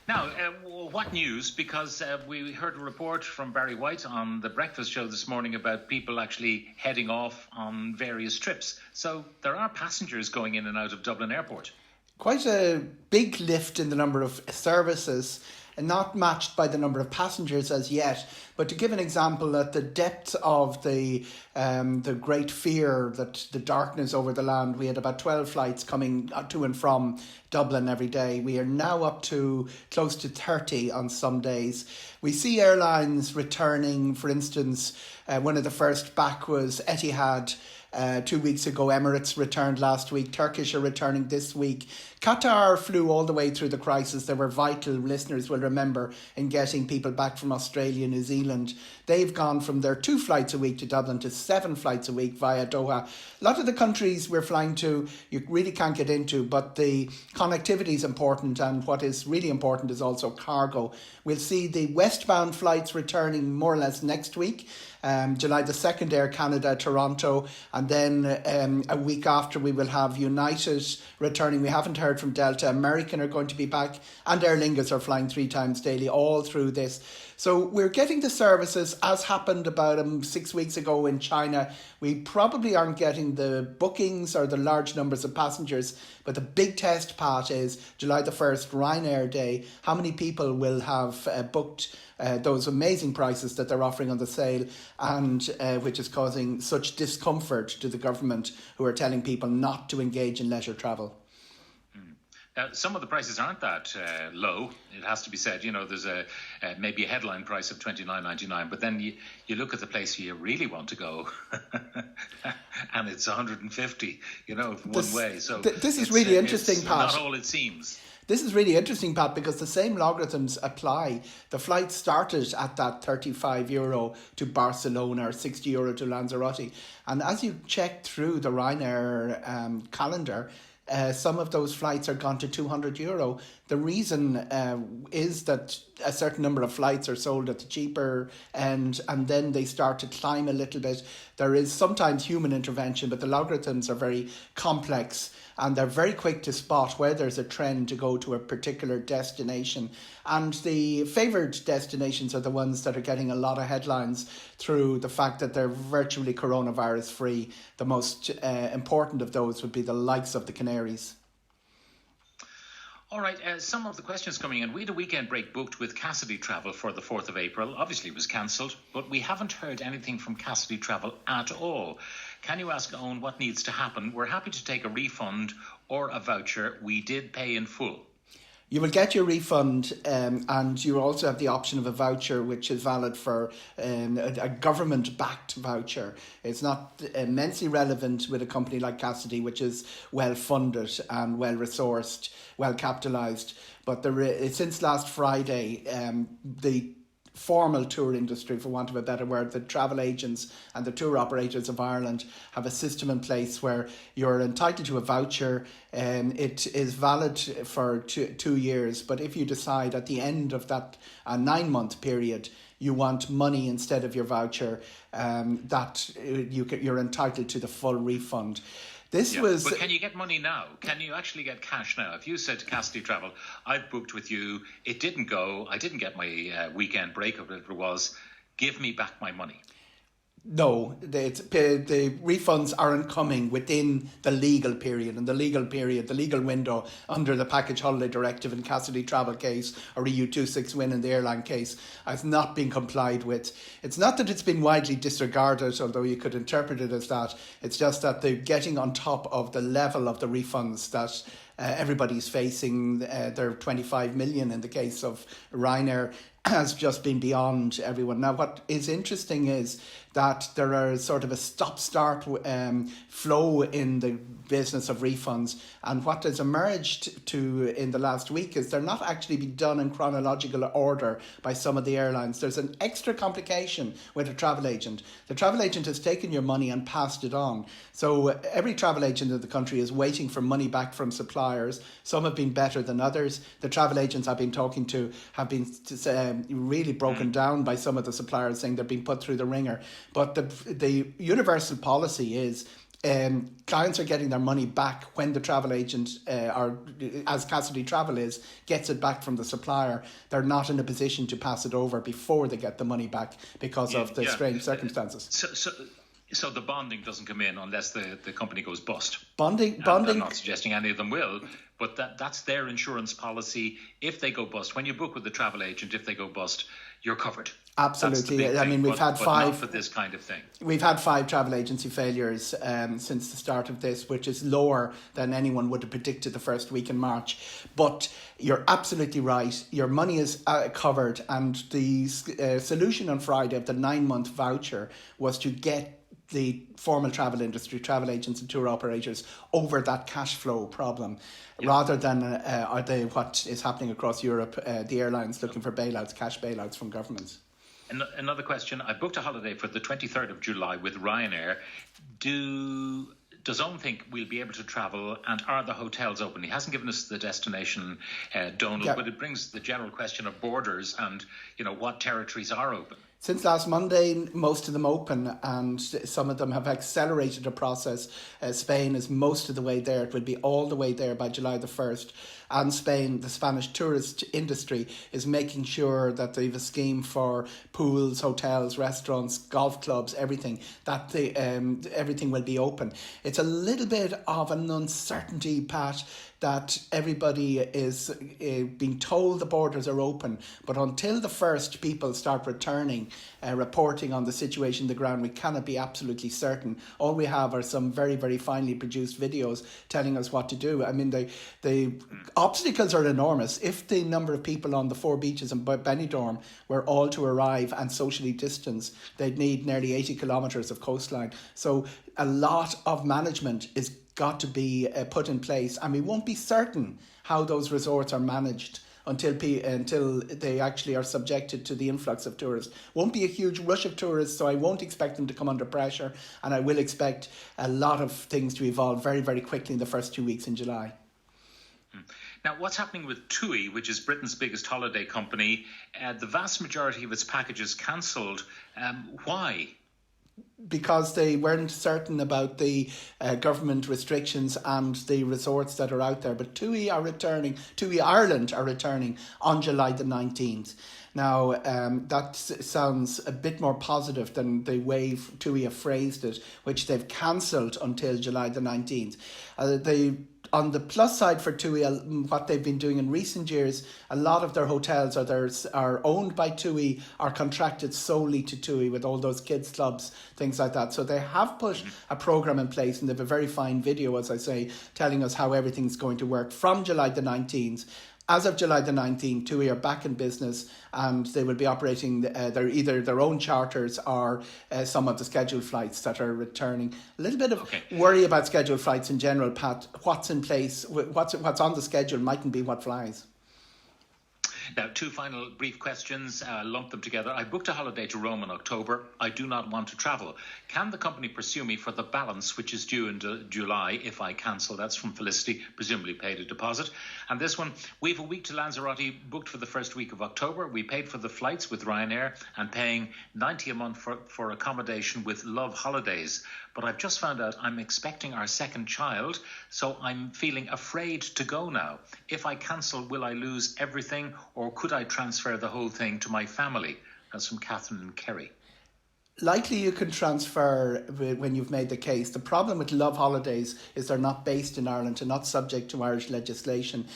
Now, what news? Because we heard a report from Barry White on the breakfast show this morning about people actually heading off on various trips. So there are passengers going in and out of Dublin Airport. Quite a big lift in the number of services, and not matched by the number of passengers as yet. But to give an example, at the depth of the great fear, that the darkness over the land, we had about 12 flights coming to and from Dublin every day. We are now up to close to 30 on some days. We see airlines returning. For instance, one of the first back was Etihad. 2 weeks ago, Emirates returned last week. Turkish are returning this week. Qatar flew all the way through the crisis. They were vital, listeners will remember, in getting people back from Australia, New Zealand. They've gone from their 2 flights a week to Dublin to 7 flights a week via Doha. A lot of the countries we're flying to, you really can't get into, but the connectivity is important, and what is really important is also cargo. We'll see the westbound flights returning more or less next week. July the 2nd, Air Canada, Toronto, and then a week after we will have United returning. We haven't heard from Delta. American are going to be back, and Aer Lingus are flying 3 times daily all through this. So we're getting the services, as happened about 6 weeks ago in China. We probably aren't getting the bookings or the large numbers of passengers, but the big test part is July the 1st, Ryanair Day. How many people will have booked those amazing prices that they're offering on the sale, and which is causing such discomfort to the government, who are telling people not to engage in leisure travel. Some of the prices aren't that low, it has to be said. You know, there's maybe a headline price of $29.99, but then you look at the place you really want to go and it's $150, one way. So this is really interesting, Pat. Not all it seems. This is really interesting, Pat, because the same logarithms apply. The flight started at that €35 to Barcelona or €60 to Lanzarote. And as you check through the Ryanair calendar, some of those flights are gone to €200. The reason is that a certain number of flights are sold at the cheaper end, and then they start to climb a little bit. There is sometimes human intervention, but the logarithms are very complex, and they're very quick to spot where there's a trend to go to a particular destination. And the favoured destinations are the ones that are getting a lot of headlines through the fact that they're virtually coronavirus free. The most important of those would be the likes of the Canaries. All right, some of the questions coming in. We had a weekend break booked with Cassidy Travel for the 4th of April. Obviously it was cancelled, but we haven't heard anything from Cassidy Travel at all. Can you ask Eoghan what needs to happen? We're happy to take a refund or a voucher. We did pay in full. You will get your refund, and you also have the option of a voucher, which is valid for a government-backed voucher. It's not immensely relevant with a company like Cassidy, which is well-funded and well-resourced, well-capitalised. But since last Friday, the formal tour industry, for want of a better word, the travel agents and the tour operators of Ireland have a system in place where you're entitled to a voucher, and it is valid for 2 years. But if you decide at the end of that 9-month period you want money instead of your voucher, that you're entitled to the full refund. But can you get money now? Can you actually get cash now? If you said to Cassidy Travel, I've booked with you, it didn't go, I didn't get my weekend break, or whatever it was, give me back my money. No, the refunds aren't coming within the legal period. And the legal window under the Package Holiday Directive in Cassidy Travel case, or EU 26-WIN in the airline case, has not been complied with. It's not that it's been widely disregarded, although you could interpret it as that. It's just that they're getting on top of the level of the refunds that everybody's facing. They're 25 million in the case of Ryanair, has just been beyond everyone. Now, what is interesting is that there are sort of a stop-start flow in the business of refunds, and what has emerged in the last week is they're not actually being done in chronological order by some of the airlines. There's an extra complication with a travel agent. The travel agent has taken your money and passed it on. So every travel agent in the country is waiting for money back from suppliers. Some have been better than others. The travel agents I've been talking to have been really broken down by some of the suppliers, saying they're being put through the ringer. But the universal policy is, clients are getting their money back when the travel agent, or as Cassidy Travel is, gets it back from the supplier. They're not in a position to pass it over before they get the money back because of the strange circumstances. So the bonding doesn't come in unless the company goes bust. Bonding. I'm not suggesting any of them will, but that's their insurance policy. If they go bust, when you book with the travel agent, if they go bust, you're covered. Absolutely. I mean, we've had five. Not for this kind of thing. We've had 5 travel agency failures since the start of this, which is lower than anyone would have predicted the first week in March. But you're absolutely right. Your money is covered, and the solution on Friday of the 9-month voucher was to get the formal travel industry, travel agents and tour operators, over that cash flow problem, rather than what is happening across Europe, the airlines looking for bailouts, cash bailouts from governments. Another question. I booked a holiday for the 23rd of July with Ryanair. Does Eoghan think we'll be able to travel, and are the hotels open? He hasn't given us the destination, Donald, but it brings the general question of borders and, what territories are open. Since last Monday, most of them open, and some of them have accelerated the process. Spain is most of the way there. It will be all the way there by July the 1st. And Spain, the Spanish tourist industry, is making sure that they have a scheme for pools, hotels, restaurants, golf clubs, everything, that everything will be open. It's a little bit of an uncertainty, Pat, that everybody is being told the borders are open, but until the first people start returning, reporting on the situation on the ground, we cannot be absolutely certain. All we have are some very, very finely produced videos telling us what to do. I mean, the obstacles are enormous. If the number of people on the 4 beaches in Benidorm were all to arrive and socially distance, they'd need nearly 80 kilometres of coastline. So a lot of management is got to be put in place, and we won't be certain how those resorts are managed until they actually are subjected to the influx of tourists. Won't be a huge rush of tourists, so I won't expect them to come under pressure, and I will expect a lot of things to evolve very, very quickly in the first 2 weeks in July. Now, what's happening with TUI, which is Britain's biggest holiday company? The vast majority of its packages cancelled. Why? Because they weren't certain about the government restrictions and the resorts that are out there. But TUI Ireland are returning on July the 19th. Now, that sounds a bit more positive than the way TUI have phrased it, which they've cancelled until July the 19th. On the plus side for TUI, what they've been doing in recent years, a lot of their hotels are owned by TUI, are contracted solely to TUI with all those kids clubs, things like that. So they have put a programme in place, and they have a very fine video, as I say, telling us how everything's going to work from July the 19th. As of July the 19th, TUI are back in business, and they will be operating either their own charters or some of the scheduled flights that are returning. A little bit of worry about scheduled flights in general, Pat. What's in place, what's on the schedule mightn't be what flies. Now, 2 final brief questions, lump them together. I booked a holiday to Rome in October. I do not want to travel. Can the company pursue me for the balance, which is due in July, if I cancel? That's from Felicity, presumably paid a deposit. And this one, we have a week to Lanzarote booked for the first week of October. We paid for the flights with Ryanair and paying $90 a month for accommodation with Love Holidays. But I've just found out I'm expecting our second child, so I'm feeling afraid to go now. If I cancel, will I lose everything, or could I transfer the whole thing to my family? That's from Catherine and Kerry. Likely you can transfer when you've made the case. The problem with Love Holidays is they're not based in Ireland and not subject to Irish legislation.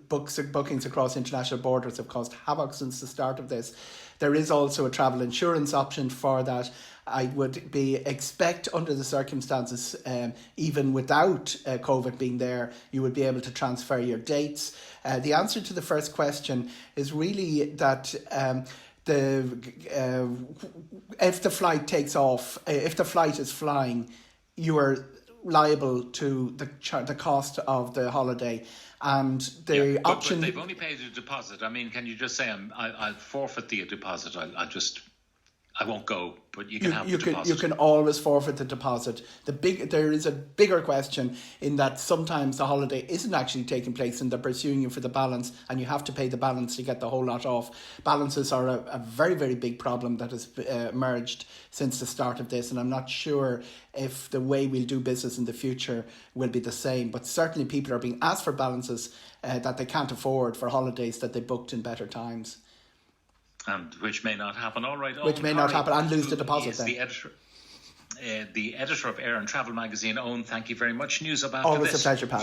Bookings across international borders have caused havoc since the start of this. There is also a travel insurance option for that. I would expect under the circumstances, even without COVID being there, you would be able to transfer your dates. The answer to the first question is really that if the flight takes off, if the flight is flying, you are liable to the cost of the holiday. And the option... But they've only paid a deposit. I mean, can you just say I'll forfeit the deposit? I'll just I won't go, but you can have the deposit. You can always forfeit the deposit. There is a bigger question in that sometimes the holiday isn't actually taking place and they're pursuing you for the balance, and you have to pay the balance to get the whole lot off. Balances are a very, very big problem that has emerged since the start of this, and I'm not sure if the way we'll do business in the future will be the same. But certainly people are being asked for balances that they can't afford for holidays that they booked in better times. And which may not happen. All right. Which may not happen, and lose the deposit then. The editor of Air and Travel magazine. Eoghan, thank you very much. News up after Always this. A pleasure, Pat.